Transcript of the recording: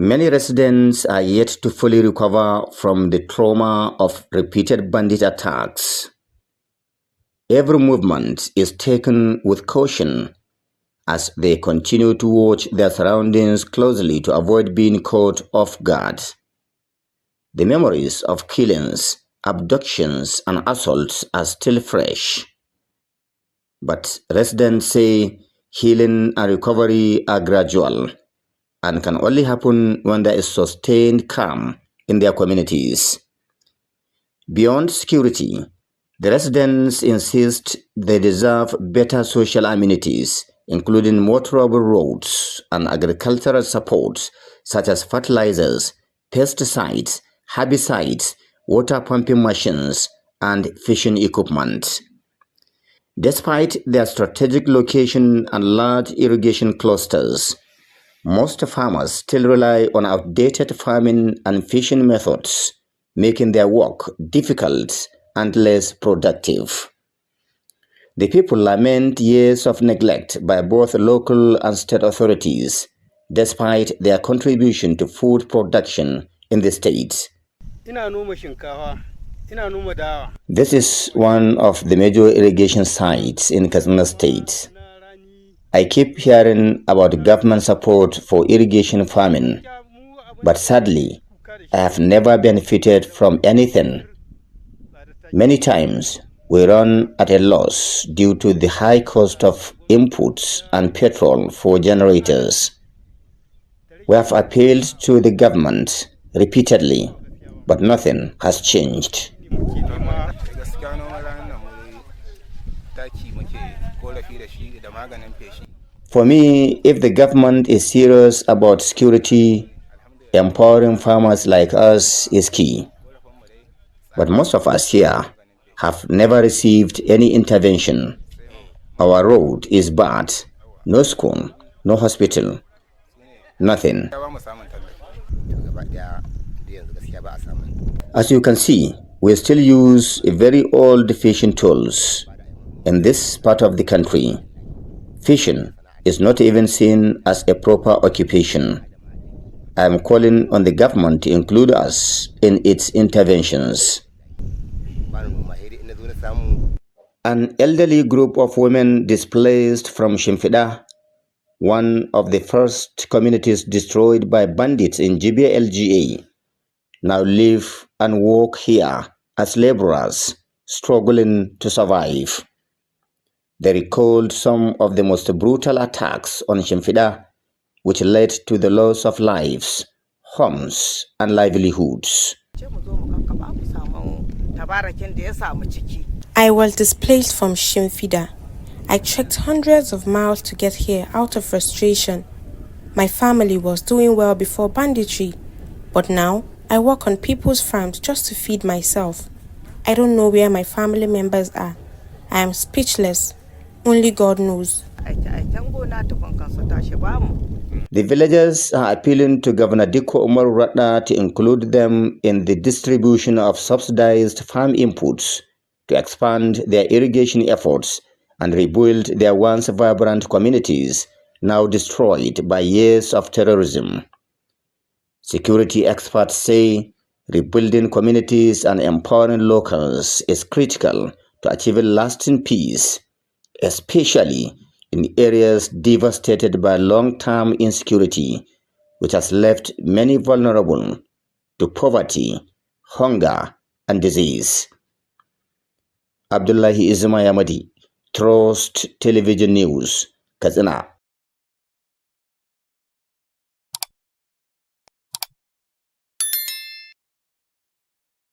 Many residents are yet to fully recover from the trauma of repeated bandit attacks. Every movement is taken with caution as they continue to watch their surroundings closely to avoid being caught off guard. The memories of killings, abductions, and assaults are still fresh. But residents say healing and recovery are gradual and can only happen when there is sustained calm in their communities. Beyond security, the residents insist they deserve better social amenities, including motorable roads and agricultural support such as fertilizers, pesticides, herbicides, water pumping machines, and fishing equipment. Despite their strategic location and large irrigation clusters, most farmers still rely on outdated farming and fishing methods, making their work difficult and less productive. The people lament years of neglect by both local and state authorities, despite their contribution to food production in the state. This is one of the major irrigation sites in Katsina state. I keep hearing about government support for irrigation farming, but sadly, I have never benefited from anything. Many times, we run at a loss due to the high cost of inputs and petrol for generators. We have appealed to the government repeatedly, but nothing has changed. For me, if the government is serious about security, empowering farmers like us is key. But most of us here have never received any intervention. Our road is bad, no school, no hospital, nothing. As you can see, we still use very old fishing tools. In this part of the country, fishing is not even seen as a proper occupation. I am calling on the government to include us in its interventions. An elderly group of women displaced from Shimfida, one of the first communities destroyed by bandits in Gibia LGA, now live and work here as laborers, struggling to survive. They recalled some of the most brutal attacks on Shimfida, which led to the loss of lives, homes, and livelihoods. I was displaced from Shimfida. I trekked hundreds of miles to get here out of frustration. My family was doing well before banditry, but now I work on people's farms just to feed myself. I don't know where my family members are. I am speechless. Only God knows. The villagers are appealing to Governor Dikko Umar Ratna to include them in the distribution of subsidized farm inputs to expand their irrigation efforts and rebuild their once vibrant communities now destroyed by years of terrorism. Security experts say rebuilding communities and empowering locals is critical to achieving lasting peace, especially in areas devastated by long-term insecurity, which has left many vulnerable to poverty, hunger, and disease. Abdullahi Yamadi, Trust Television News, Katsina.